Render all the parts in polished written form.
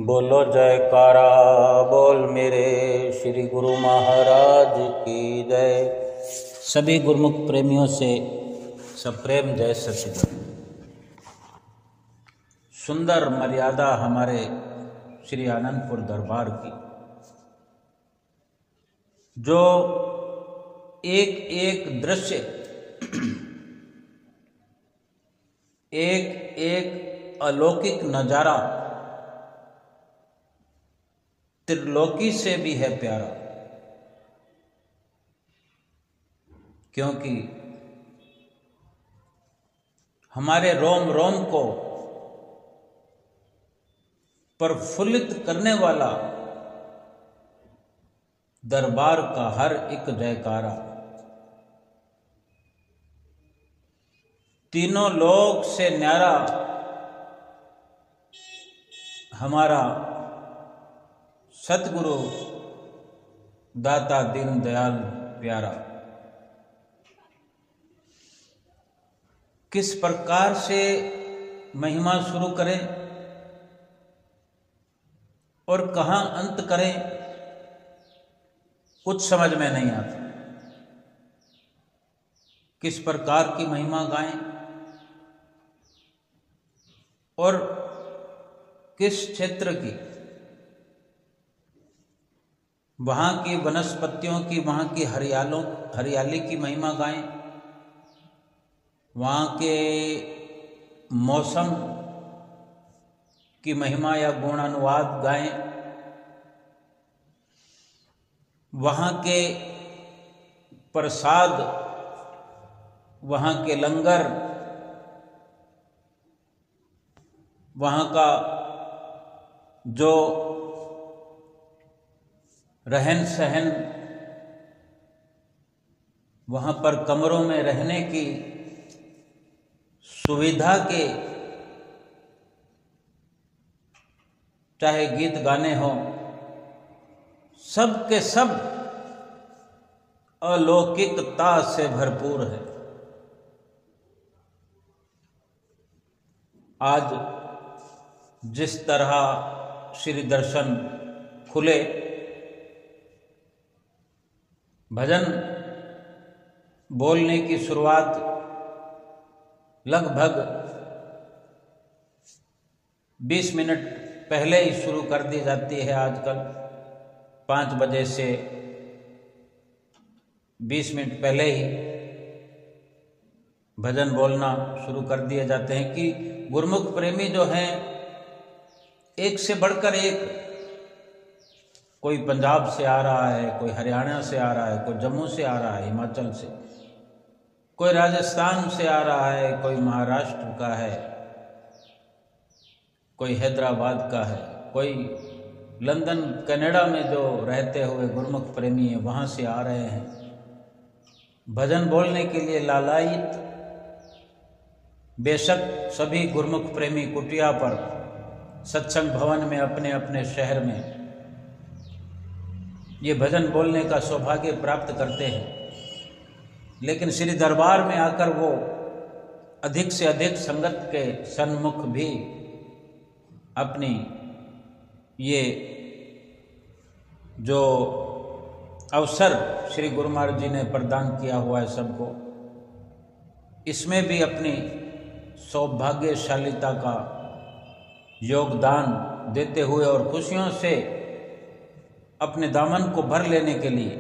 बोलो जयकारा बोल मेरे श्री गुरु महाराज की जय। सभी गुरुमुख प्रेमियों से सप्रेम जय सच्चिदानंद। सुंदर मर्यादा हमारे श्री आनंदपुर दरबार की, जो एक एक दृश्य, एक एक अलौकिक नजारा त्रिलोकी से भी है प्यारा, क्योंकि हमारे रोम रोम को प्रफुल्लित करने वाला दरबार का हर एक जयकारा तीनों लोक से न्यारा हमारा सतगुरु दाता दीन दयाल प्यारा किस प्रकार से महिमा शुरू करें और कहाँ अंत करें, कुछ समझ में नहीं आता। किस प्रकार की महिमा गाएं और किस क्षेत्र की, वहाँ की वनस्पतियों की, वहाँ की हरियाली की महिमा गाएं, वहाँ के मौसम की महिमा या गुणानुवाद गाएं, वहाँ के प्रसाद, वहाँ के लंगर, वहाँ का जो रहन सहन, वहाँ पर कमरों में रहने की सुविधा के, चाहे गीत गाने हो, सब के सब अलौकिकता से भरपूर है। आज जिस तरह श्री दर्शन खुले, भजन बोलने की शुरुआत लगभग 20 मिनट पहले ही शुरू कर दी जाती है। आजकल 5 बजे से 20 मिनट पहले ही भजन बोलना शुरू कर दिए जाते हैं कि गुरुमुख प्रेमी जो हैं, एक से बढ़कर एक, कोई पंजाब से आ रहा है, कोई हरियाणा से आ रहा है, कोई जम्मू से आ रहा है, हिमाचल से, कोई राजस्थान से आ रहा है, कोई महाराष्ट्र का है, कोई हैदराबाद का है, कोई लंदन कनाडा में जो रहते हुए गुरुमुख प्रेमी है वहाँ से आ रहे हैं भजन बोलने के लिए लालायित। बेशक सभी गुरुमुख प्रेमी कुटिया पर, सत्संग भवन में, अपने अपने शहर में ये भजन बोलने का सौभाग्य प्राप्त करते हैं, लेकिन श्री दरबार में आकर वो अधिक से अधिक संगत के सन्मुख भी अपनी ये जो अवसर श्री गुरु महाराज जी ने प्रदान किया हुआ है सबको, इसमें भी अपनी सौभाग्यशालिता का योगदान देते हुए और खुशियों से अपने दामन को भर लेने के लिए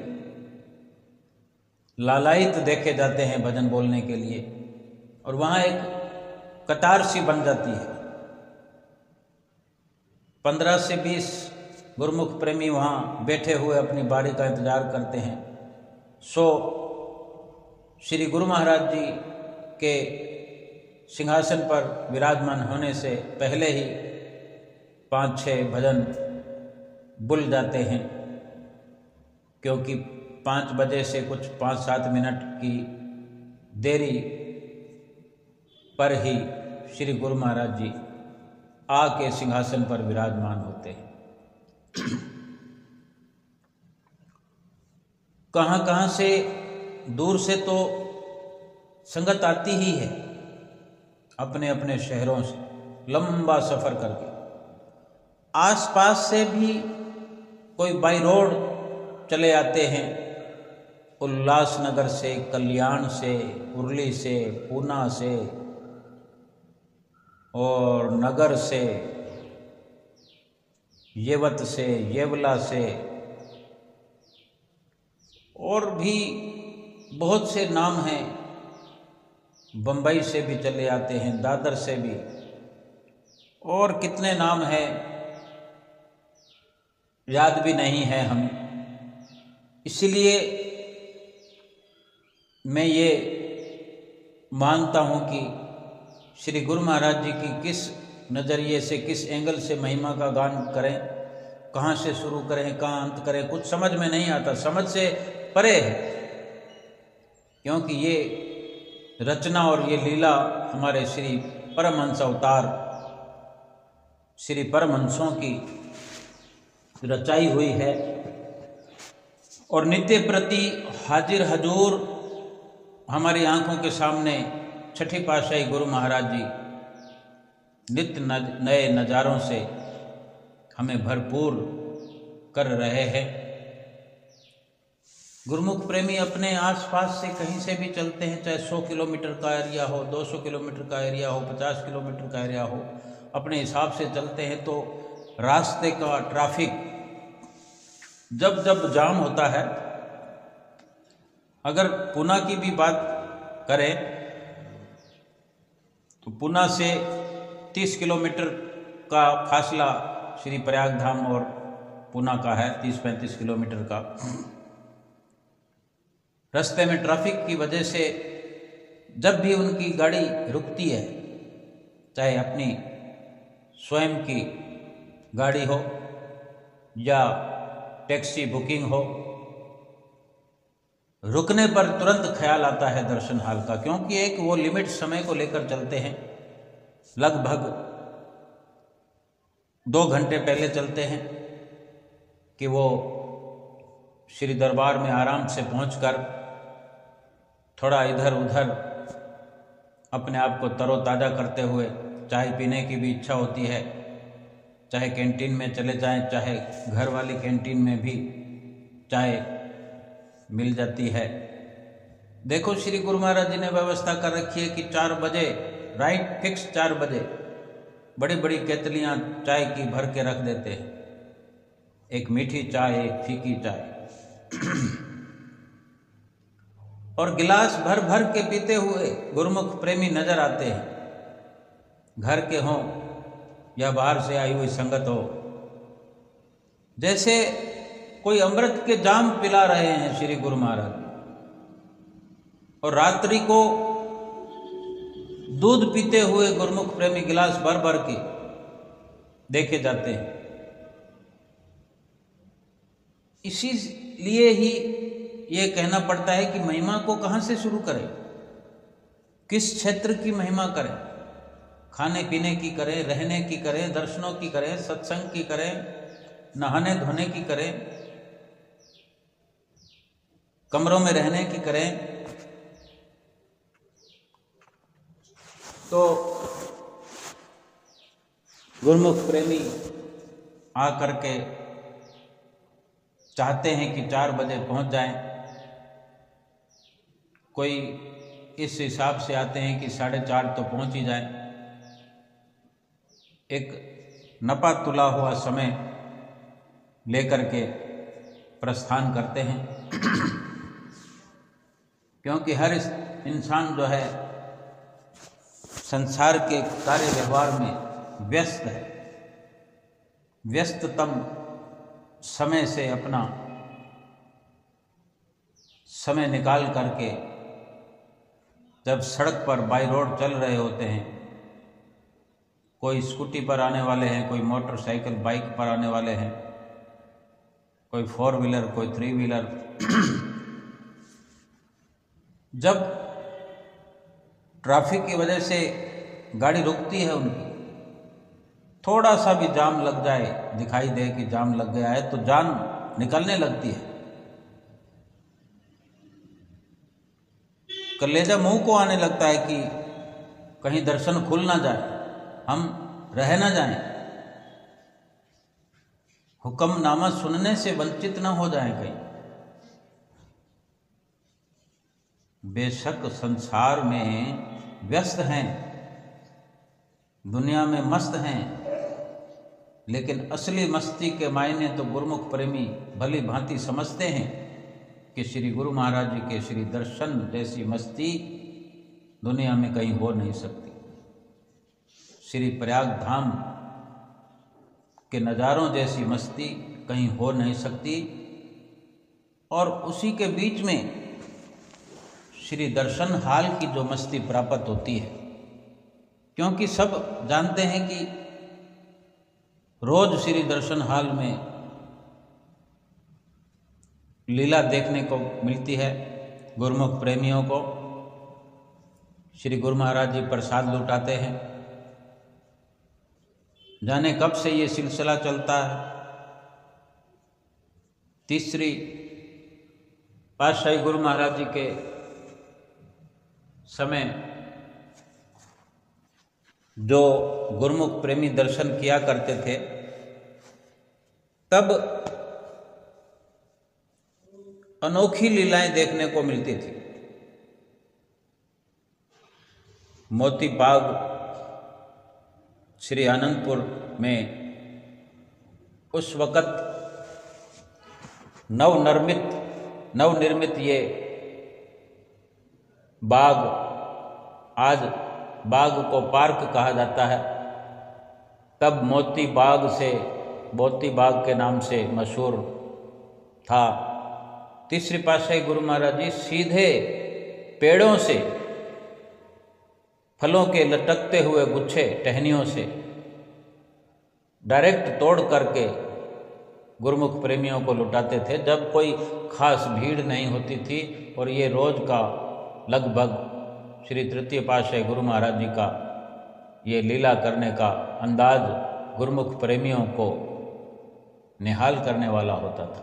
लालायित देखे जाते हैं भजन बोलने के लिए। और वहाँ एक कतार सी बन जाती है, 15 से 20 गुरुमुख प्रेमी वहाँ बैठे हुए अपनी बारी का इंतजार करते हैं। सो श्री गुरु महाराज जी के सिंहासन पर विराजमान होने से पहले ही 5-6 भजन बुल जाते हैं, क्योंकि 5 बजे से कुछ 5-7 मिनट की देरी पर ही श्री गुरु महाराज जी आके सिंहासन पर विराजमान होते हैं। कहाँ कहाँ से, दूर से तो संगत आती ही है, अपने अपने शहरों से लंबा सफ़र करके, आसपास से भी कोई बाई रोड चले आते हैं, उल्लासनगर से, कल्याण से, उरली से, पूना से और नगर से, येवत से, येवला से, और भी बहुत से नाम हैं। बम्बई से भी चले आते हैं, दादर से भी, और कितने नाम हैं याद भी नहीं है हम। इसलिए मैं ये मानता हूँ कि श्री गुरु महाराज जी की किस नज़रिए से, किस एंगल से महिमा का गान करें, कहाँ से शुरू करें, कहाँ अंत करें, कुछ समझ में नहीं आता, समझ से परे है। क्योंकि ये रचना और ये लीला हमारे श्री परमहंस अवतार श्री परमहंसों की रचाई हुई है और नित्य प्रति हाजिर हजूर हमारी आंखों के सामने छठी पातशाही गुरु महाराज जी नित्य नए नज़ारों से हमें भरपूर कर रहे हैं। गुरुमुख प्रेमी अपने आसपास से कहीं से भी चलते हैं, चाहे 100 किलोमीटर का एरिया हो, 200 किलोमीटर का एरिया हो, 50 किलोमीटर का एरिया हो, अपने हिसाब से चलते हैं तो रास्ते का ट्रैफिक जब जब जाम होता है, अगर पूना की भी बात करें तो पूना से 30 किलोमीटर का फासला श्री प्रयाग धाम और पूना का है, 30-35 किलोमीटर का। रास्ते में ट्रैफिक की वजह से जब भी उनकी गाड़ी रुकती है, चाहे अपनी स्वयं की गाड़ी हो या टैक्सी बुकिंग हो, रुकने पर तुरंत ख्याल आता है दर्शन हाल का। क्योंकि एक वो लिमिट समय को लेकर चलते हैं, लगभग 2 घंटे पहले चलते हैं कि वो श्री दरबार में आराम से पहुंचकर थोड़ा इधर उधर अपने आप को तरोताज़ा करते हुए, चाय पीने की भी इच्छा होती है, चाहे कैंटीन में चले जाएं, चाहे घर वाली कैंटीन में भी चाय मिल जाती है। देखो श्री गुरु महाराज जी ने व्यवस्था कर रखी है कि 4 बजे राइट फिक्स 4 बजे बड़ी बड़ी केतलियाँ चाय की भर के रख देते हैं, एक मीठी चाय, एक फीकी चाय और गिलास भर भर के पीते हुए गुरुमुख प्रेमी नजर आते हैं, घर के हों या बाहर से आई हुई संगत हो। जैसे कोई अमृत के जाम पिला रहे हैं श्री गुरु महाराज, और रात्रि को दूध पीते हुए गुरुमुख प्रेमी गिलास भर भर के देखे जाते हैं। इसीलिए ही ये कहना पड़ता है कि महिमा को कहाँ से शुरू करें, किस क्षेत्र की महिमा करें, खाने पीने की करें, रहने की करें, दर्शनों की करें, सत्संग की करें, नहाने धोने की करें, कमरों में रहने की करें। तो गुरुमुख प्रेमी आकर के चाहते हैं कि 4 बजे पहुंच जाएं, कोई इस हिसाब से आते हैं कि 4:30 तो पहुंच ही जाएं। एक नपा तुला हुआ समय लेकर के प्रस्थान करते हैं क्योंकि हर इंसान जो है संसार के कार्य व्यवहार में व्यस्त है। व्यस्ततम समय से अपना समय निकाल करके जब सड़क पर बाई रोड चल रहे होते हैं, कोई स्कूटी पर आने वाले हैं, कोई मोटरसाइकिल बाइक पर आने वाले हैं, कोई 4 व्हीलर, कोई 3 व्हीलर जब ट्रैफिक की वजह से गाड़ी रुकती है उनकी, थोड़ा सा भी जाम लग जाए, दिखाई दे कि जाम लग गया है, तो जान निकलने लगती है, कलेजा मुंह को आने लगता है कि कहीं दर्शन खुल ना जाए, हम रह ना जाएं। हुक्मनामा सुनने से वंचित न हो जाए कहीं। बेशक संसार में व्यस्त हैं, दुनिया में मस्त हैं, लेकिन असली मस्ती के मायने तो गुरुमुख प्रेमी भली भांति समझते हैं कि श्री गुरु महाराज जी के श्री दर्शन जैसी मस्ती दुनिया में कहीं हो नहीं सकती। श्री प्रयाग धाम के नज़ारों जैसी मस्ती कहीं हो नहीं सकती। और उसी के बीच में श्री दर्शन हाल की जो मस्ती प्राप्त होती है, क्योंकि सब जानते हैं कि रोज श्री दर्शन हाल में लीला देखने को मिलती है। गुरुमुख प्रेमियों को श्री गुरु महाराज जी प्रसाद लुटाते हैं। जाने कब से ये सिलसिला चलता है। तीसरी पातशाही गुरु महाराज जी के समय जो गुरुमुख प्रेमी दर्शन किया करते थे, तब अनोखी लीलाएं देखने को मिलती थी। मोती बाग श्री आनंदपुर में उस वक़्त नवनिर्मित ये बाग, आज बाग को पार्क कहा जाता है, तब मोती बाग के नाम से मशहूर था। तीसरी पातशाही गुरु महाराज जी सीधे पेड़ों से फलों के लटकते हुए गुच्छे टहनियों से डायरेक्ट तोड़ करके गुरुमुख प्रेमियों को लुटाते थे, जब कोई खास भीड़ नहीं होती थी। और ये रोज का लगभग श्री तृतीय पातशाही गुरु महाराज जी का ये लीला करने का अंदाज गुरुमुख प्रेमियों को निहाल करने वाला होता था।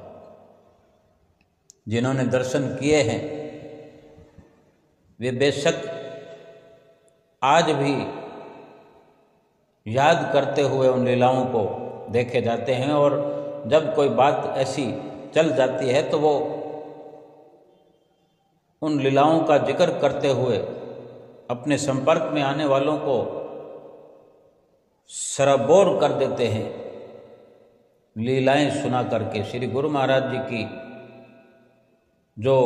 जिन्होंने दर्शन किए हैं वे बेशक आज भी याद करते हुए उन लीलाओं को देखे जाते हैं। और जब कोई बात ऐसी चल जाती है तो वो उन लीलाओं का जिक्र करते हुए अपने संपर्क में आने वालों को सराबोर कर देते हैं, लीलाएं सुना करके। श्री गुरु महाराज जी की जो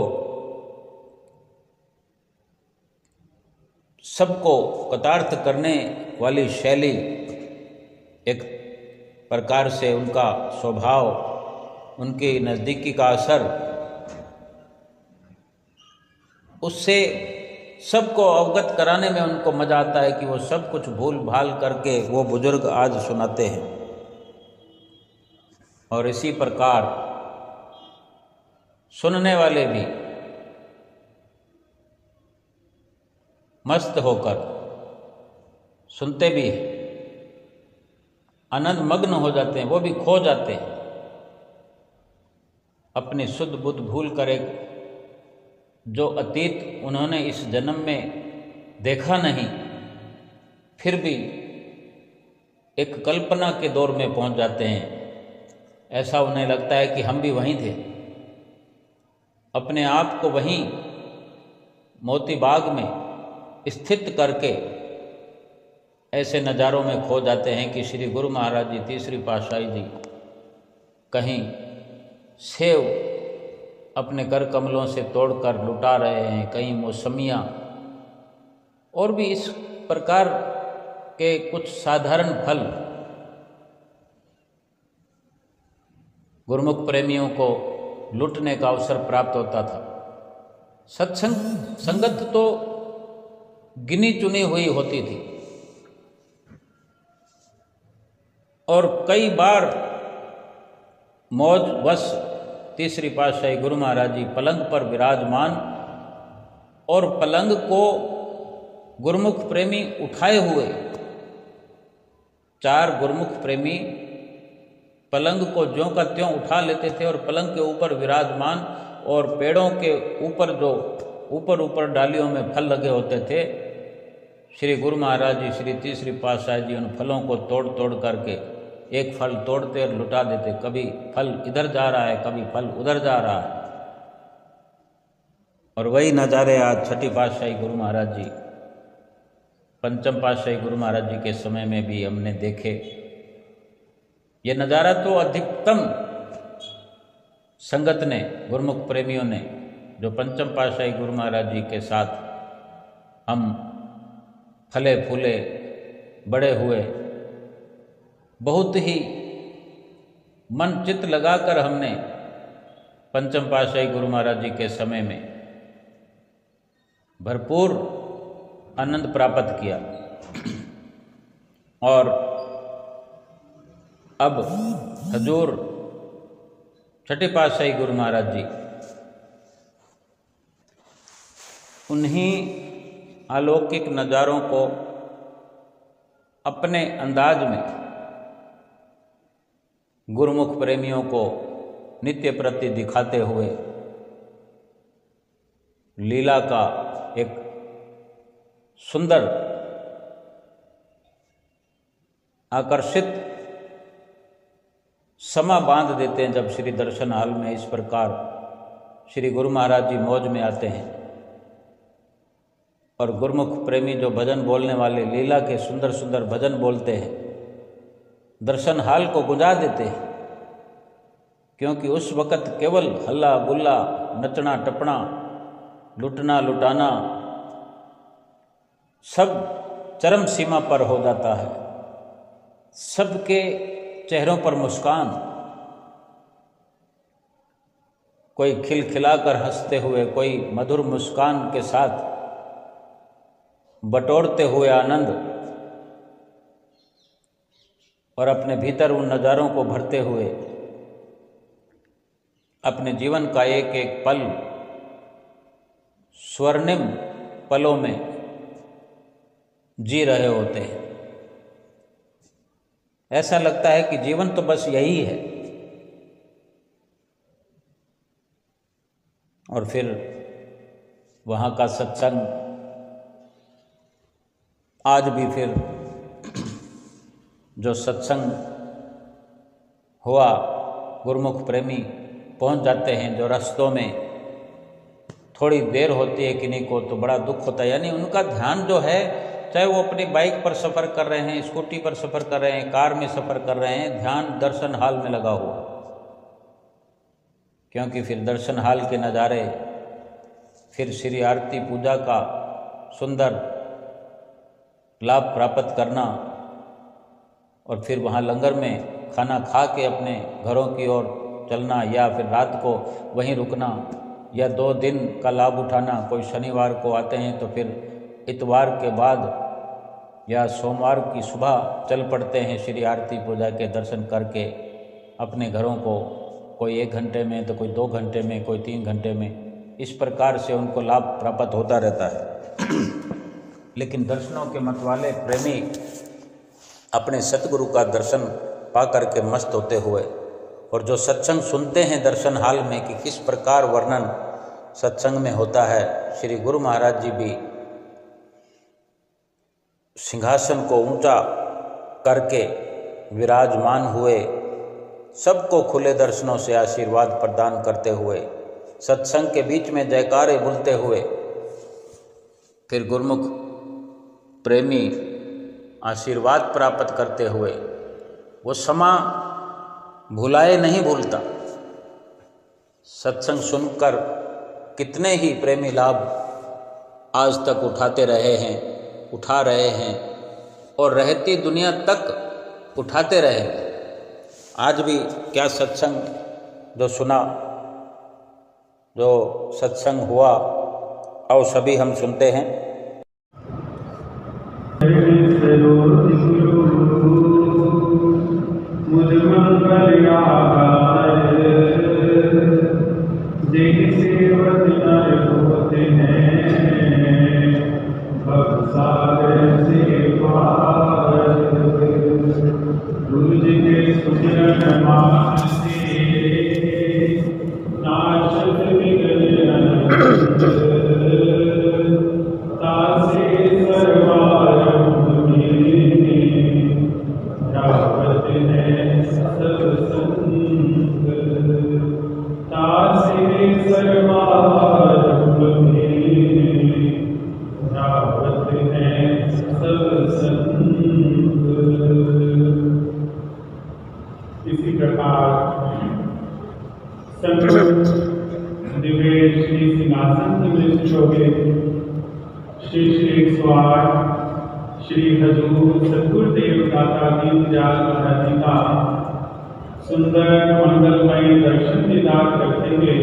सबको कृतार्थ करने वाली शैली, एक प्रकार से उनका स्वभाव, उनकी नज़दीकी का असर, उससे सबको अवगत कराने में उनको मज़ा आता है कि वो सब कुछ भूल भाल करके वो बुजुर्ग आज सुनाते हैं। और इसी प्रकार सुनने वाले भी मस्त होकर सुनते भी हैं, आनंद मग्न हो जाते हैं, वो भी खो जाते हैं। अपनी शुद्ध बुद्ध भूल कर एक जो अतीत उन्होंने इस जन्म में देखा नहीं, फिर भी एक कल्पना के दौर में पहुंच जाते हैं। ऐसा उन्हें लगता है कि हम भी वहीं थे, अपने आप को वहीं मोती बाग में स्थित करके ऐसे नज़ारों में खो जाते हैं कि श्री गुरु महाराज जी तीसरी पातशाही जी कहीं सेव अपने कर कमलों से तोड़कर लुटा रहे हैं, कहीं मौसमियाँ, और भी इस प्रकार के कुछ साधारण फल गुरुमुख प्रेमियों को लुटने का अवसर प्राप्त होता था। संगत तो गिनी चुनी हुई होती थी, और कई बार मौज वश तीसरी पातशाही गुरु महाराज जी पलंग पर विराजमान, और पलंग को गुरुमुख प्रेमी उठाए हुए, 4 गुरुमुख प्रेमी पलंग को ज्यों का त्यों उठा लेते थे और पलंग के ऊपर विराजमान, और पेड़ों के ऊपर जो ऊपर डालियों में फल लगे होते थे, श्री गुरु महाराज जी श्री तीसरी पातशाही जी उन फलों को तोड़ करके एक फल तोड़ते और लुटा देते, कभी फल इधर जा रहा है, कभी फल उधर जा रहा है। और वही नज़ारे आज छठी पातशाही गुरु महाराज जी, पंचम पातशाही गुरु महाराज जी के समय में भी हमने देखे। ये नज़ारा तो अधिकतम संगत ने, गुरुमुख प्रेमियों ने, जो पंचम पातशाही गुरु महाराज जी के साथ हम फले फूले बड़े हुए, बहुत ही मन चित्त लगाकर हमने पंचम पातशाही गुरु महाराज जी के समय में भरपूर आनंद प्राप्त किया। और अब हजूर छठे पातशाही गुरु महाराज जी उन्हीं अलौकिक नज़ारों को अपने अंदाज में गुरुमुख प्रेमियों को नित्य प्रति दिखाते हुए लीला का एक सुंदर आकर्षित समा बांध देते हैं। जब श्री दर्शन हाल में इस प्रकार श्री गुरु महाराज जी मौज में आते हैं और गुरुमुख प्रेमी जो भजन बोलने वाले लीला के सुंदर सुंदर भजन बोलते हैं, दर्शन हाल को गुंजा देते हैं। क्योंकि उस वक़्त केवल हल्ला गुल्ला, नचना टपना, लुटना लुटाना सब चरम सीमा पर हो जाता है। सबके चेहरों पर मुस्कान, कोई खिलखिलाकर हंसते हुए, कोई मधुर मुस्कान के साथ बटोरते हुए आनंद और अपने भीतर उन नज़ारों को भरते हुए अपने जीवन का एक एक पल स्वर्णिम पलों में जी रहे होते हैं। ऐसा लगता है कि जीवन तो बस यही है। और फिर वहाँ का सत्संग आज भी फिर जो सत्संग हुआ, गुरुमुख प्रेमी पहुंच जाते हैं। जो रास्तों में थोड़ी देर होती है किन्हीं को तो बड़ा दुख होता है, यानी उनका ध्यान जो है, चाहे वो अपनी बाइक पर सफ़र कर रहे हैं, स्कूटी पर सफ़र कर रहे हैं, कार में सफ़र कर रहे हैं, ध्यान दर्शन हाल में लगा हुआ। क्योंकि फिर दर्शन हाल के नज़ारे, फिर श्री आरती पूजा का सुंदर लाभ प्राप्त करना और फिर वहाँ लंगर में खाना खा के अपने घरों की ओर चलना, या फिर रात को वहीं रुकना, या 2 दिन का लाभ उठाना। कोई शनिवार को आते हैं तो फिर इतवार के बाद या सोमवार की सुबह चल पड़ते हैं श्री आरती पूजा के दर्शन करके अपने घरों को, कोई 1 घंटे में तो कोई 2 घंटे में, कोई 3 घंटे में। इस प्रकार से उनको लाभ प्राप्त होता रहता है। लेकिन दर्शनों के मतवाले प्रेमी अपने सतगुरु का दर्शन पा करके मस्त होते हुए, और जो सत्संग सुनते हैं दर्शन हाल में कि किस प्रकार वर्णन सत्संग में होता है, श्री गुरु महाराज जी भी सिंहासन को ऊंचा करके विराजमान हुए, सबको खुले दर्शनों से आशीर्वाद प्रदान करते हुए, सत्संग के बीच में जयकारे बोलते हुए, फिर गुरुमुख प्रेमी आशीर्वाद प्राप्त करते हुए वो समा भुलाए नहीं भूलता। सत्संग सुनकर कितने ही प्रेमी लाभ आज तक उठाते रहे हैं, उठा रहे हैं और रहती दुनिया तक उठाते रहे। आज भी क्या सत्संग जो सुना, जो सत्संग हुआ, आओ सभी हम सुनते हैं। है प्रकार दिव्य श्री सिंहासन दिव्य शोभित श्री श्री 108 श्री हजूर सदगुरुदेव दाता दीनदयाल महाराज जी का सुंदर मंगलमय दर्शन दीदार करते हुए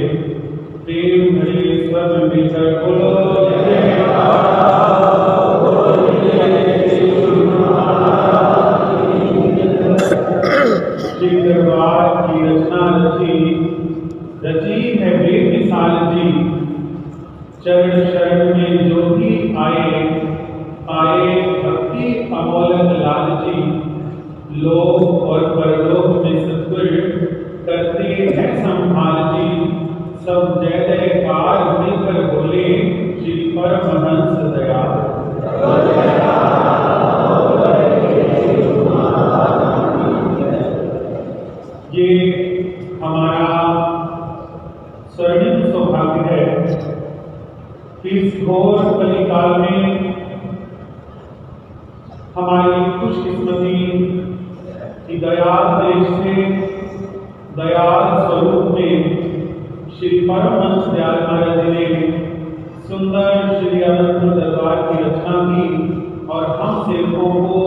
प्रेम भरे स्वर में मिलकर बोलो श्री दरबार की रचना रची है बेमिसाल जी। चरण शरण में जो भी आए पाए भक्ति अमोलक लाल जी। लोक और परलोक में सतगुरु करते हैं संभाल जी। सब जय जयकार मिलकर बोले श्री परमहंस दयाल। ये हमारा स्वर्णिम सौभाग्य है कि इस घोर कलिकाल में हमारी खुशकिस्मती की दयाल देश से दयाल स्वरूप में श्री परमहंस दयाल महाराज जी ने सुंदर श्री अनंत दरबार की रचना की और हम सेवकों को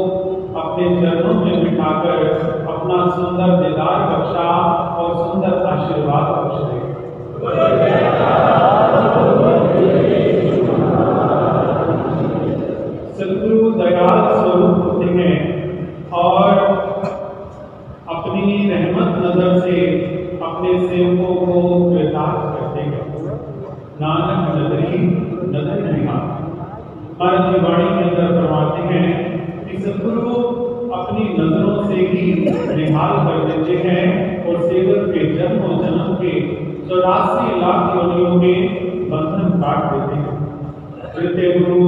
अपने चरणों में बिठाकर अपना सुंदर दीदार बख्शा और सुंदर आशीर्वाद बख्शे। सद्गुरु दयाल स्वरूप होते हैं और अपनी रहमत नजर से अपने सेवकों को कृतार्थ करते हैं। नानक नदरी नदर नहीं महाराज जी वाणी के अंदर फरमाते हैं कि सद्गुरु अपनी नजरों से ही निहाल कर देते हैं और सेवक के जन्म और जन्म के 84 लाख योनियों में बंधन काट देते हैं। तृतीय गुरु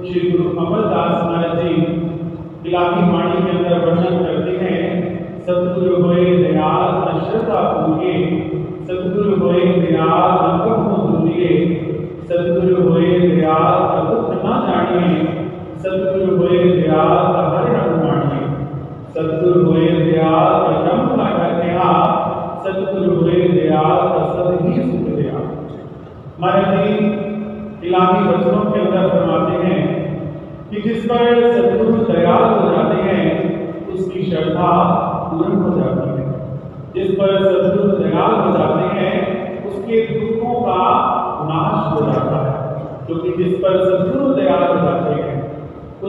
श्री गुरु अमरदास महाराज जी इलाही वाणी के अंदर वर्णन करते हैं सतगुरु होए दयाल अश्रद्धा पूगे। सतगुरु होए दयाल अकब दूरिए। सतगुरु होए दयाल अकुत न जानिए। सतगुरु होए दयाल हर रंग मानिए। सतगुरु होए दयाल रंग काटा गया। सतगुरु होए दयाल सद ही सुख गया। महाराज जी इलाही वचनों के अंदर फरमाते हैं कि जिस पर सतगुरु दयाल हो जाते हैं उसकी श्रद्धा पूर्ण हो जाती है। जिस पर सतगुरु दयाल हो जाते हैं उसके दुखों का नाश हो जाता है। क्योंकि जिस पर सतगुरु दयाल हो जाते हैं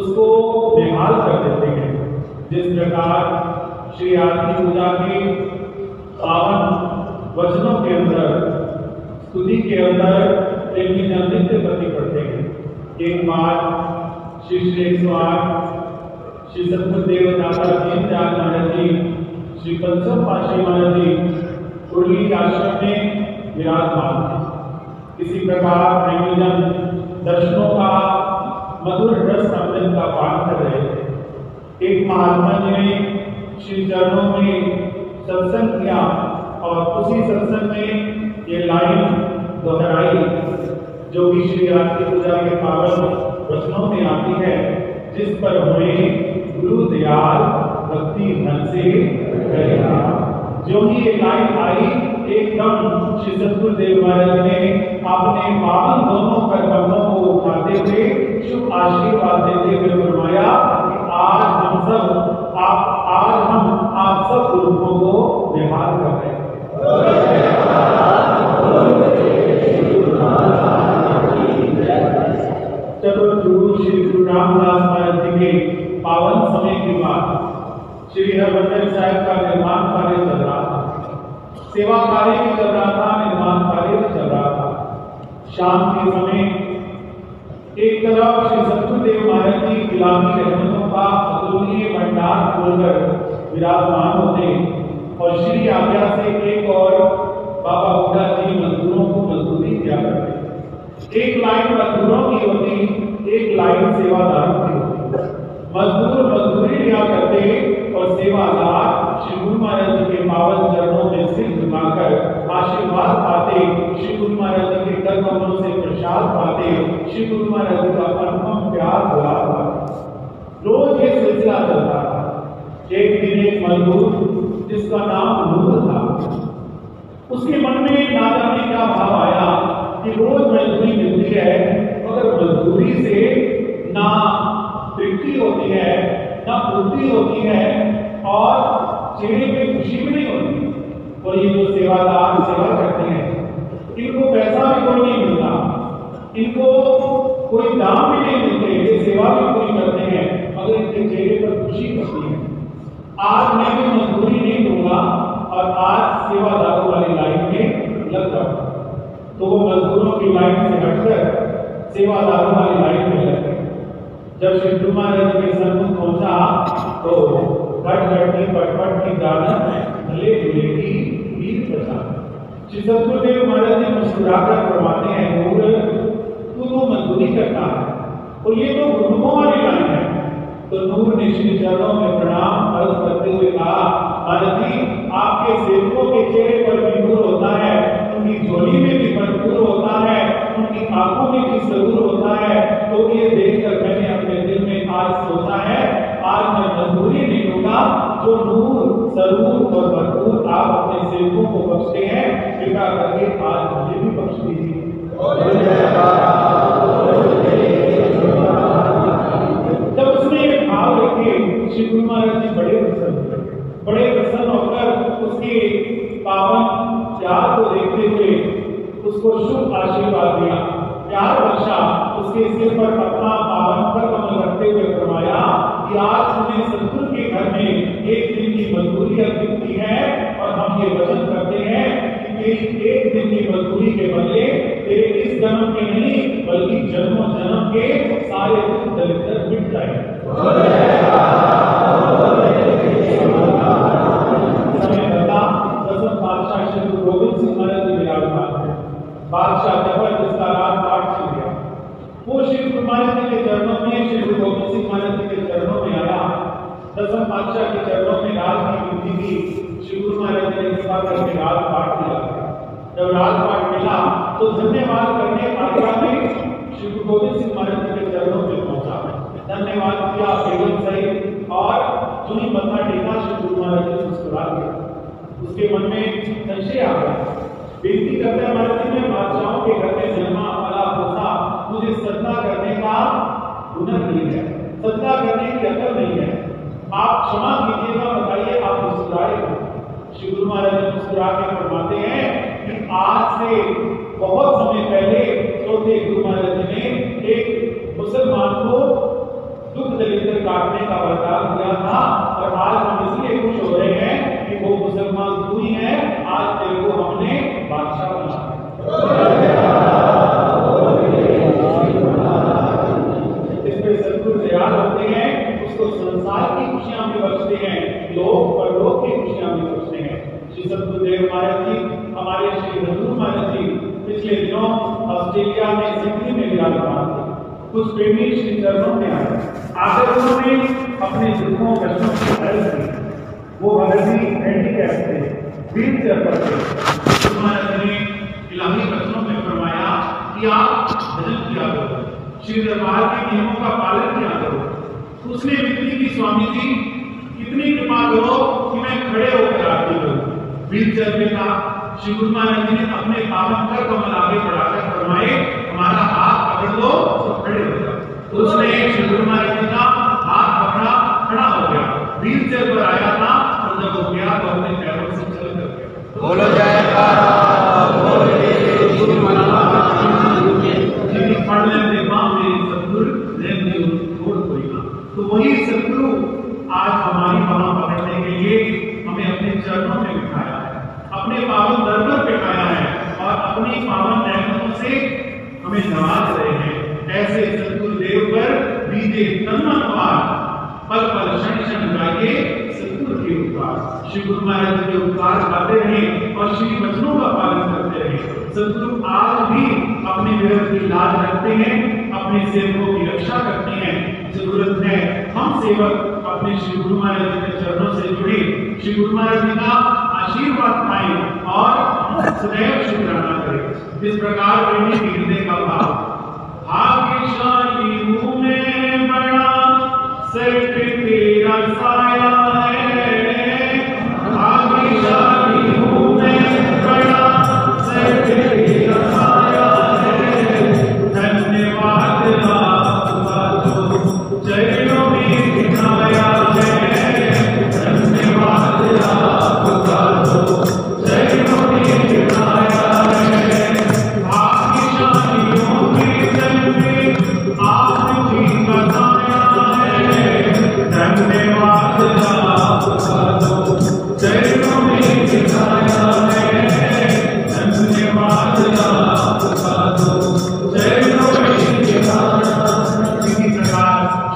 उसको निहाल कर देते हैं। जिस प्रकार श्री आरती पूजा के पावन वचनों के अंदर स्तुति के अंदर प्रेमी जन नित्य प्रति पढ़ते हैं। एक बार श्री श्री 108 श्री सतगुरुदेव दाता दीनदयाल महाराज जी श्री पंचम पातशाही महाराज जी उर्ली आश्रम में विराजमान थे। इसी प्रकार प्रेमी जन दर्शनों का मधुर रस अमृत का पान कर रहे थे। एक महात्मा जी ने श्री चरणों में सत्संग किया और उसी सत्संग में ये लाइन दोहराई जो कि श्री आरती पूजा के पावन वचनों में आती है। जिस पर हुए गुरु दयाल भक्ति धन से करेगा। जो ही ये लाइन आई एकदम श्री सतगुरुदेव महाराज ने अपने पावन दोनों कर कदमों को उठाते हुए शुभ आशीर्वाद देते हुए फरमाया कि आज हम सब गुरुओं को निहाल कर रहे हैं। चलो श्री गुरु रामदास महाराज जी के पावन समय के बाद श्री हरमंदिर साहिब का निर्माण कार्य चल रहा था। सेवा कार्य भी चल रहा था, निर्माण कार्य भी चल रहा था। शाम के समय एक तरफ श्री सतगुरुदेव महाराज जी इलाही रहमतों का अतुलनीय भंडार खोलकर विराजमान होते और श्री आज्ञा से एक और बाबा बुढ़ा जी मजदूरों को मजदूरी दिया करते। एक लाइन मजदूरों की होती, एक लाइन सेवादारों की होती। मजदूर मजदूरी लिया करते और सेवादार श्री गुरु महाराज जी के पावन चरणों में सिर झुकाकर आशीर्वाद पाते। श्री गुरु महाराज जी के कर कमलों से प्रसाद पाते। श्री गुरु महाराज जी का अनुपम प्यार दुआ पाते। रोज ये सिलसिला चलता था। एक दिन एक मजदूर जिसका नाम नूर था। उसके मन में ना जाने क्या भाव आया कि रोज मजदूरी मिलती है, मगर मजदूरी से ना तृप्ति होती है, ना पूर्ति होती है और चेहरे पे खुशी भी नहीं होती। और ये जो सेवादार सेवा करते हैं, इनको पैसा भी कोई नहीं मिलता, इनको कोई दाम भी नहीं मिलते, ये सेवा भी पूरी करते हैं, मगर इनके चेहरे पर खुशी होती है। आज मैं भी मजदूरी नहीं दूंगा और आज सेवादारों वाली लाइन में लग जाऊंगा। तो वो मजदूरों की लाइन से हटकर सेवादारों वाली लाइन में लग गए। जब श्री गुरु महाराज के सन्मुख पहुंचा तो गट की पटपट की गाना भले भले की वीर प्रसाद। श्री सतगुरुदेव महाराज जी मुस्कुराकर फरमाते हैं, नूर तू तो मजदूरी करता है और ये तो गुरुओं वाली लाइन है। तो नूर ने श्री चरणों में प्रणाम अर्ज करते हुए कहा, महाराज जी आपके सेवकों के चेहरे पर भी नूर होता है, उनकी झोली में भी भरपूर होता है, उनकी आंखों में भी सरूर होता है। तो ये देखकर मैंने अपने दिल में आज सोचा है, आज मैं मजदूरी नहीं लूंगा, जो नूर सरूर और भरपूर आप अपने सेवकों को बख्शते हैं, कृपा करके आज मुझे भी बख्श दीजिए। जब उसने ये भाव रखे, श्री गुरु महाराज जी बड़े प्रसन्न होकर उसके पावन प्यार को देखते हुए उसको शुभ आशीर्वाद दिया, प्यार बख्शा, उसके सिर पर अपना पावन कर कमल रखते हुए फरमाया कि आज तुम्हें सतगुरु के घर में एक दिन की मजदूरी अर्पित की है और हम ये वचन करते हैं कि तेरी एक दिन की मजदूरी के बदले तेरे इस जन्म के नहीं बल्कि जन्मों जन्म के सारे दुख दरिद्र मिट जाए। बादशाह श्री गुरु गोविंद सिंह महाराज जी विराजमान है। बादशाह जबर जिसका राजपाट छिन गया, वो श्री गुरु महाराज जी के चरणों में, श्री गुरु गोविंद सिंह महाराज जी के चरणों में आया। दसम पातशाह के चरणों में राज की विधि की श्री गुरु महाराज जी ने कृपा करके राजपाट दिया। जब राजपाट मिला तो धन्यवाद करने आज्ञा में श्री गुरु गोविंद सिंह महाराज जी के चरणों में पहुंचा, धन्यवाद किया बेगम सहित और जुनी मत्था टेका। श्री गुरु महाराज जी मुस्कुरा दिया। उसके मन में संशय आ गया, बेनती करते हैं महाराज जी, मैं बादशाहों के घर में जन्मा पला पोसा, मुझे सत्ता करने का हुनर नहीं है, सत्ता करने की अकल नहीं है, आप क्षमा कीजिएगा, बताइए आप मुस्कुराए। श्री गुरु महाराज जी मुस्कुरा के फरमाते हैं कि आज से बहुत समय पहले चौथे गुरु महाराज जी ने एक मुसलमान को दुख दरिद्र काटने का वरदान दिया था और आज हम इसलिए खुश हो रहे हैं कि वो मुसलमान तू ही है, आज तेरे को हमने बादशाह बना। इस पे सतगुरु दयाल होते हैं, उसको संसार की खुशियां भी बख्शते हैं, लोक परलोक की खुशियां भी बख्शते हैं। श्री सतगुरुदेव महाराज जी, हमारे श्री हजूर महाराज जी पिछले दिनों ऑस्ट्रेलिया में सिडनी में विराजमान थे। कुछ प्रेमी श्री चरणों में आए, आकर उन्होंने अपने दुखों कष्टों की अर्ज की। वो भगत जी हैंडीकैप थे, व्हीलचेयर पर थे। महाराज ने इलाही वचनों में फरमाया कि आप भजन किया करो, श्री दरबार के नियमों का पालन किया करो। उसने विनती की, स्वामी जी कितनी कृपा करो कि मैं खड़े होकर आरती करूं। व्हीलचेयर में था। श्री गुरु महाराज जी ने अपने पावन कर कमल आगे बढ़ाकर फरमाए, हमारा हाथ पकड़ लो तो खड़े हो जाओ। उसने श्री गुरु महाराज जी का हाथ पकड़ा, खड़ा हो गया, व्हीलचेयर पर आया था और जब वो गया तो अपने पैरों से चल कर गया। बोलो जयकारा बोले गुरु महाराज जी पढ़ लेते मां मेरी सतगुरु रहने छोड़ कोई ना। तो वही सतगुरु आज हमारी बाहों पकड़ने के लिए हमें अपने चरणों में बिठाया है, अपने पावन दर पर बिठाया है और अपनी पावन नेमतों से हमें नवाज रहे हैं। ऐसे सतगुरुदेव पर बीते तन्मनवार पल पल क्षण क्षण गाइए सतगुरु के उपकार। श्री गुरु महाराज के उपकार गाते रहें और श्री वचनों का पालन करते रहें। सतगुरु आज भी अपने विरत की लाज रखते हैं, अपने सेवकों की रक्षा करते हैं। जरूरत है हम सेवक अपने श्री गुरु महाराज के चरणों से जुड़े, श्री गुरु महाराज जी का आशीर्वाद पाएं और सदैव शुक्राना करें। इस प्रकार प्रेमी के हृदय का भाव, भाग्यशाली हूं मैं बड़ा, सर पे तेरा साया है,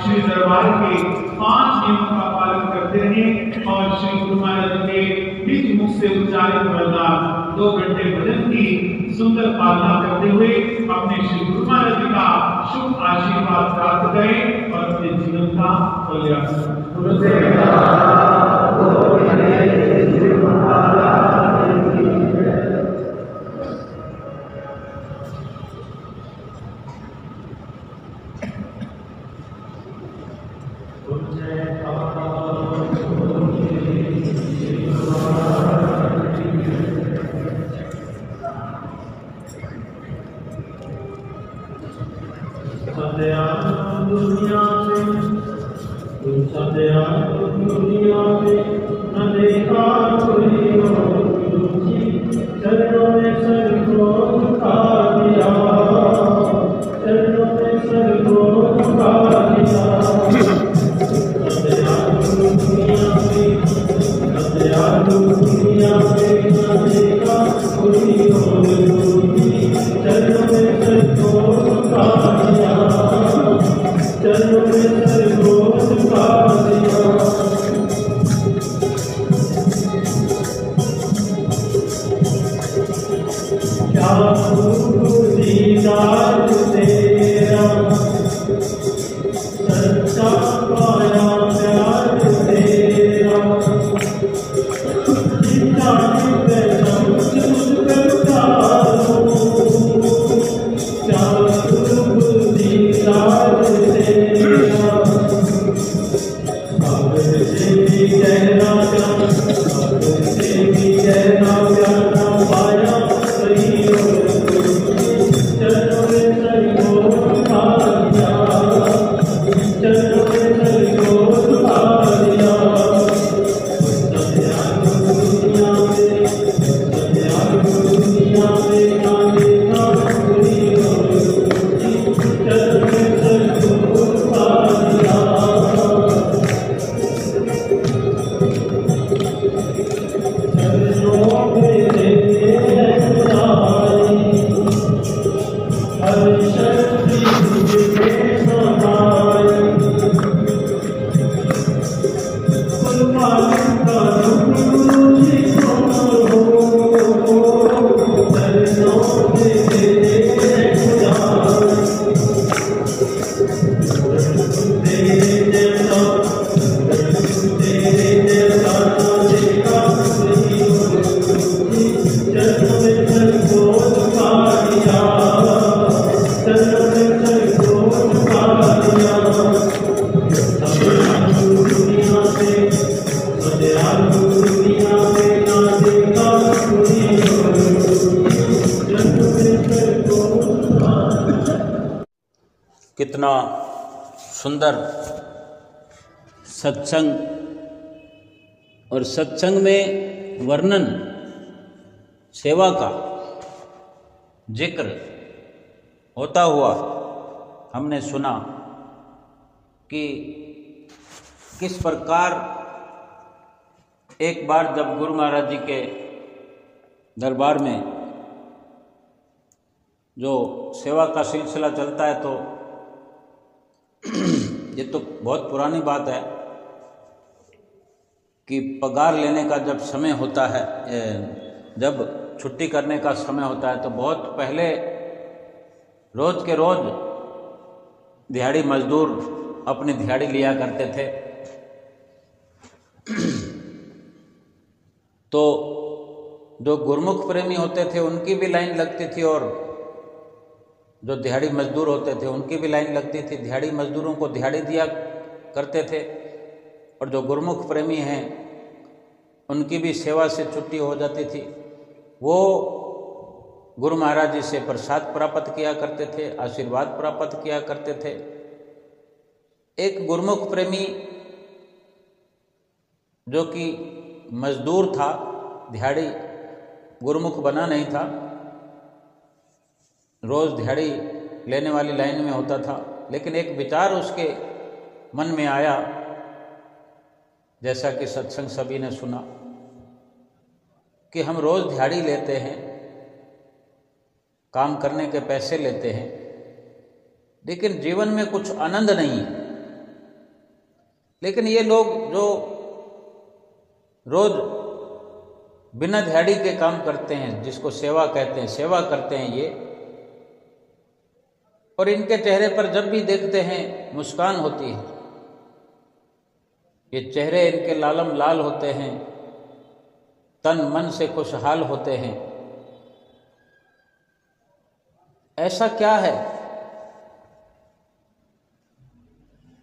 श्री दरबार के 5 नियमों का पालन करते रहें और श्री गुरु महाराज के बीच मुख से उच्चारित वरदान 2 घंटे भजन की सुंदर पालना करते हुए अपने श्री गुरु महाराज जी का शुभ आशीर्वाद प्राप्त करें और अपने जीवन का कल्याण कितना सुंदर सत्संग और सत्संग में वर्णन सेवा का जिक्र होता हुआ हमने सुना कि किस प्रकार एक बार जब गुरु महाराज जी के दरबार में जो सेवा का सिलसिला चलता है, तो ये तो बहुत पुरानी बात है कि पगार लेने का जब समय होता है, जब छुट्टी करने का समय होता है, तो बहुत पहले रोज के रोज दिहाड़ी मजदूर अपनी दिहाड़ी लिया करते थे। तो जो गुरमुख प्रेमी होते थे उनकी भी लाइन लगती थी और जो दिहाड़ी मजदूर होते थे उनकी भी लाइन लगती थी। दिहाड़ी मजदूरों को दिहाड़ी दिया करते थे और जो गुरमुख प्रेमी हैं उनकी भी सेवा से छुट्टी हो जाती थी। वो गुरु महाराज जी से प्रसाद प्राप्त किया करते थे, आशीर्वाद प्राप्त किया करते थे। एक गुरमुख प्रेमी जो कि मजदूर था, दिहाड़ी गुरमुख बना नहीं था, रोज़ दिहाड़ी लेने वाली लाइन में होता था, लेकिन एक विचार उसके मन में आया, जैसा कि सत्संग सभी ने सुना, कि हम रोज़ दिहाड़ी लेते हैं, काम करने के पैसे लेते हैं, लेकिन जीवन में कुछ आनंद नहीं है। लेकिन ये लोग जो रोज बिना दिहाड़ी के काम करते हैं, जिसको सेवा कहते हैं, सेवा करते हैं ये, और इनके चेहरे पर जब भी देखते हैं मुस्कान होती है, ये चेहरे इनके लालम लाल होते हैं, तन मन से खुशहाल होते हैं। ऐसा क्या है?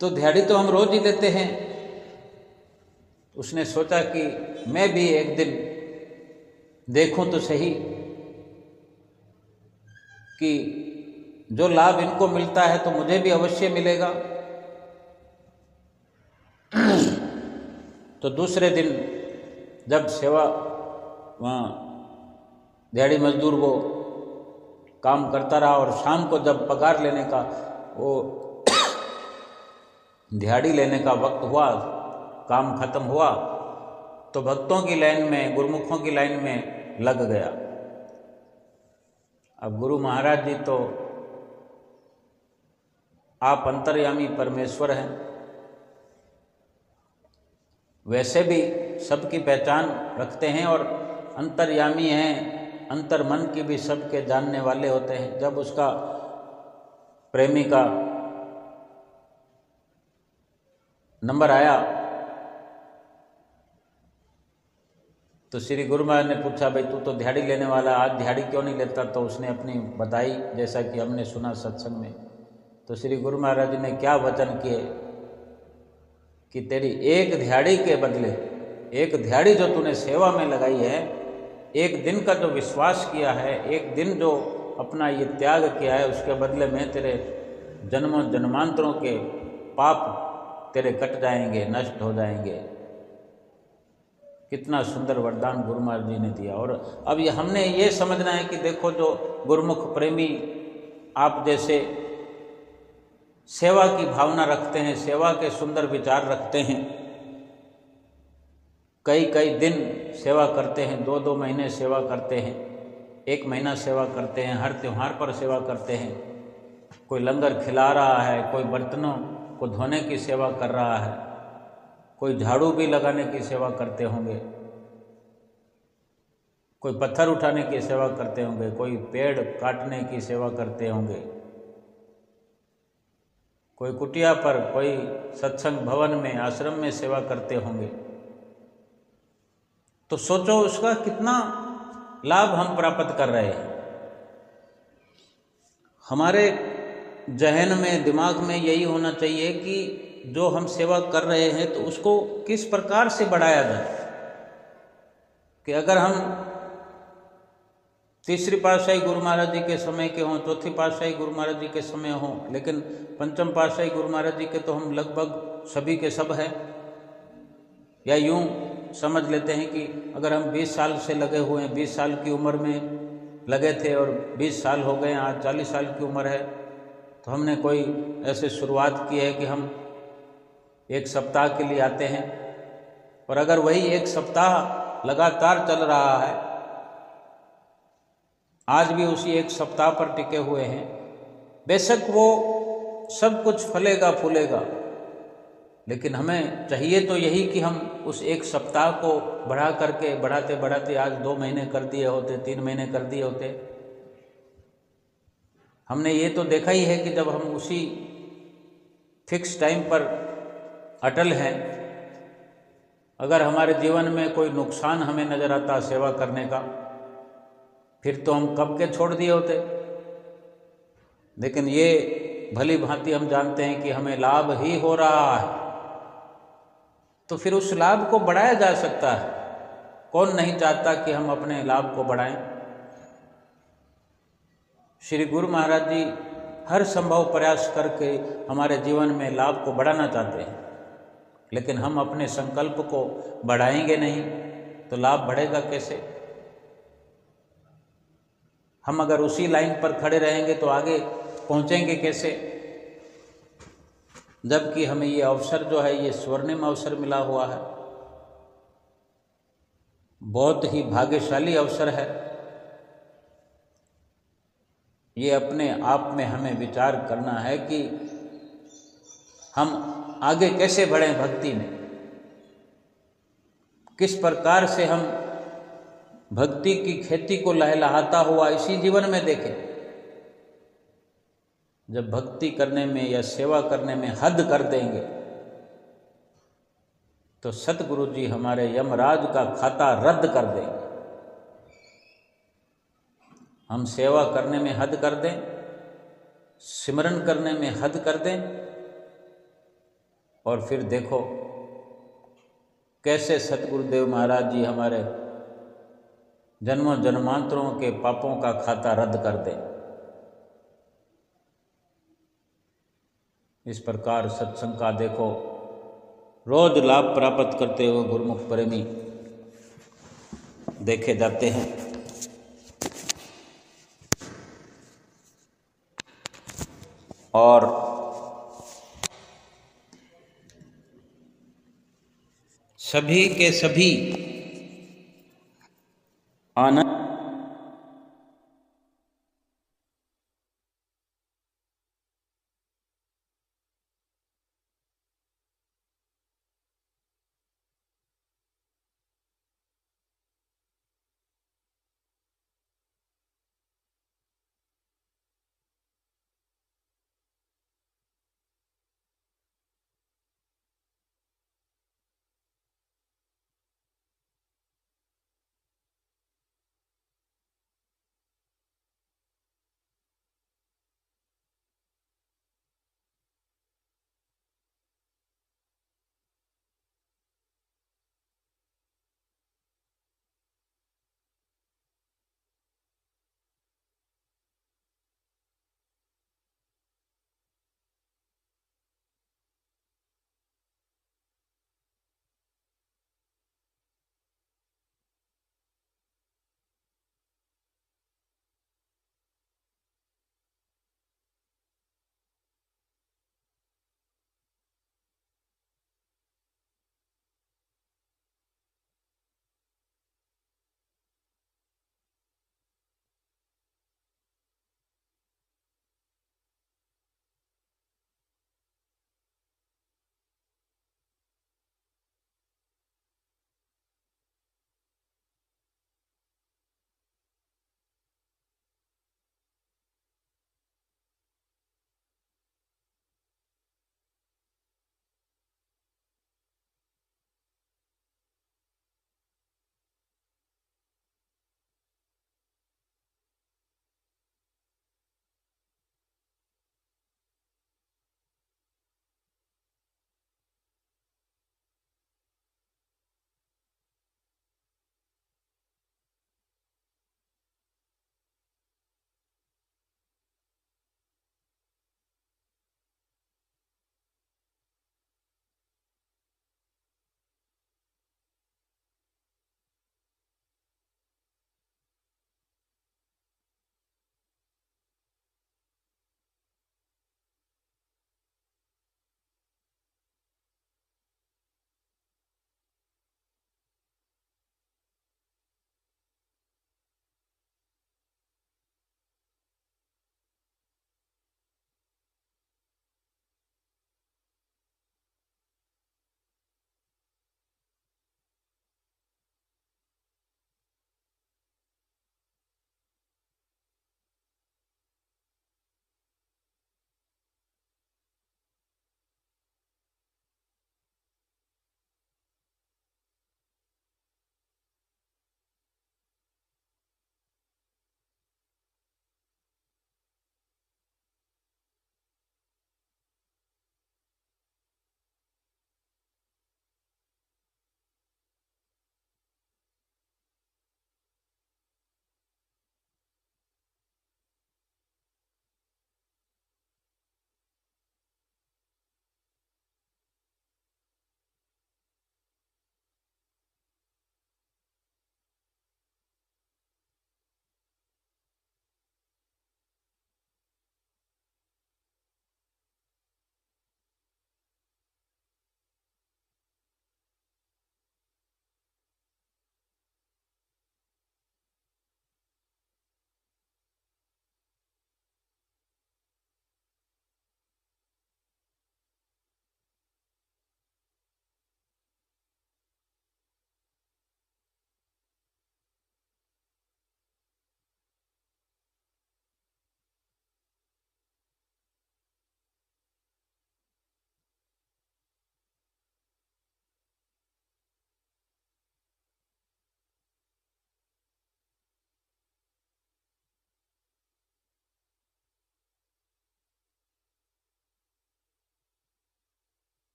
तो दिहाड़ी तो हम रोज ही देते हैं। उसने सोचा कि मैं भी एक दिन देखूं तो सही कि जो लाभ इनको मिलता है तो मुझे भी अवश्य मिलेगा। तो दूसरे दिन जब सेवा वहाँ दिहाड़ी मजदूर वो काम करता रहा और शाम को जब पगार लेने का, वो दिहाड़ी लेने का वक्त हुआ, काम खत्म हुआ, तो भक्तों की लाइन में, गुरुमुखों की लाइन में लग गया। अब गुरु महाराज जी तो आप अंतर्यामी परमेश्वर हैं, वैसे भी सबकी पहचान रखते हैं और अंतर्यामी हैं, अंतर मन की भी सबके जानने वाले होते हैं। जब उसका प्रेमी का नंबर आया तो श्री गुरु महाराज ने पूछा, भाई तू तो दिहाड़ी लेने वाला, आज दिहाड़ी क्यों नहीं लेता? तो उसने अपनी बताई, जैसा कि हमने सुना सत्संग में। तो श्री गुरु महाराज जी ने क्या वचन किए कि तेरी एक दिहाड़ी के बदले, एक दिहाड़ी जो तूने सेवा में लगाई है, एक दिन का जो विश्वास किया है, एक दिन जो अपना ये त्याग किया है, उसके बदले में तेरे जन्मों जन्मांतरों के पाप तेरे कट जाएंगे, नष्ट हो जाएंगे। कितना सुंदर वरदान गुरु महाराज जी ने दिया। और अब ये हमने ये समझना है कि देखो, जो गुरुमुख प्रेमी आप जैसे सेवा की भावना रखते हैं, सेवा के सुंदर विचार रखते हैं, कई कई दिन सेवा करते हैं, 2-2 महीने सेवा करते हैं, 1 महीना सेवा करते हैं, हर त्योहार पर सेवा करते हैं, कोई लंगर खिला रहा है, कोई बर्तनों को धोने की सेवा कर रहा है, कोई झाड़ू भी लगाने की सेवा करते होंगे, कोई पत्थर उठाने की सेवा करते होंगे, कोई पेड़ काटने की सेवा करते होंगे, कोई कुटिया पर, कोई सत्संग भवन में, आश्रम में सेवा करते होंगे। तो सोचो उसका कितना लाभ हम प्राप्त कर रहे हैं। हमारे जहन में, दिमाग में यही होना चाहिए कि जो हम सेवा कर रहे हैं तो उसको किस प्रकार से बढ़ाया जाए। कि अगर हम तीसरी पातशाही गुरु महाराज जी के समय के हों, चौथी पातशाही गुरु महाराज जी के समय हों, लेकिन पंचम पातशाही गुरु महाराज जी के तो हम लगभग सभी के सब हैं। या यूं समझ लेते हैं कि अगर हम 20 साल से लगे हुए हैं, 20 साल की उम्र में लगे थे और 20 साल हो गए, आज 40 साल की उम्र है, तो हमने कोई ऐसे शुरुआत की है कि हम 1 सप्ताह के लिए आते हैं। और अगर वही 1 सप्ताह लगातार चल रहा है, आज भी उसी 1 सप्ताह पर टिके हुए हैं, बेशक वो सब कुछ फलेगा फूलेगा, लेकिन हमें चाहिए तो यही कि हम उस 1 सप्ताह को बढ़ा करके, बढ़ाते बढ़ाते आज 2 महीने कर दिए होते, 3 महीने कर दिए होते। हमने ये तो देखा ही है कि जब हम उसी फिक्स टाइम पर अटल हैं, अगर हमारे जीवन में कोई नुकसान हमें नज़र आता सेवा करने का, फिर तो हम कब के छोड़ दिए होते। लेकिन ये भली भांति हम जानते हैं कि हमें लाभ ही हो रहा है, तो फिर उस लाभ को बढ़ाया जा सकता है। कौन नहीं चाहता कि हम अपने लाभ को बढ़ाएं। श्री गुरु महाराज जी हर संभव प्रयास करके हमारे जीवन में लाभ को बढ़ाना चाहते हैं, लेकिन हम अपने संकल्प को बढ़ाएंगे नहीं तो लाभ बढ़ेगा कैसे। हम अगर उसी लाइन पर खड़े रहेंगे तो आगे पहुंचेंगे कैसे, जबकि हमें ये अवसर जो है, ये स्वर्णिम अवसर मिला हुआ है, बहुत ही भाग्यशाली अवसर है। ये अपने आप में हमें विचार करना है कि हम आगे कैसे बढ़ें भक्ति में, किस प्रकार से हम भक्ति की खेती को लहलहाता हुआ इसी जीवन में देखें। जब भक्ति करने में या सेवा करने में हद कर देंगे तो सतगुरु जी हमारे यमराज का खाता रद्द कर देंगे। हम सेवा करने में हद कर दें, सिमरन करने में हद कर दें, और फिर देखो कैसे सतगुरुदेव महाराज जी हमारे जन्मों जन्मांतरों के पापों का खाता रद्द कर दें। इस प्रकार सत्संग का देखो रोज लाभ प्राप्त करते हुए गुरुमुख प्रेमी देखे जाते हैं। और सभी के सभी आनंद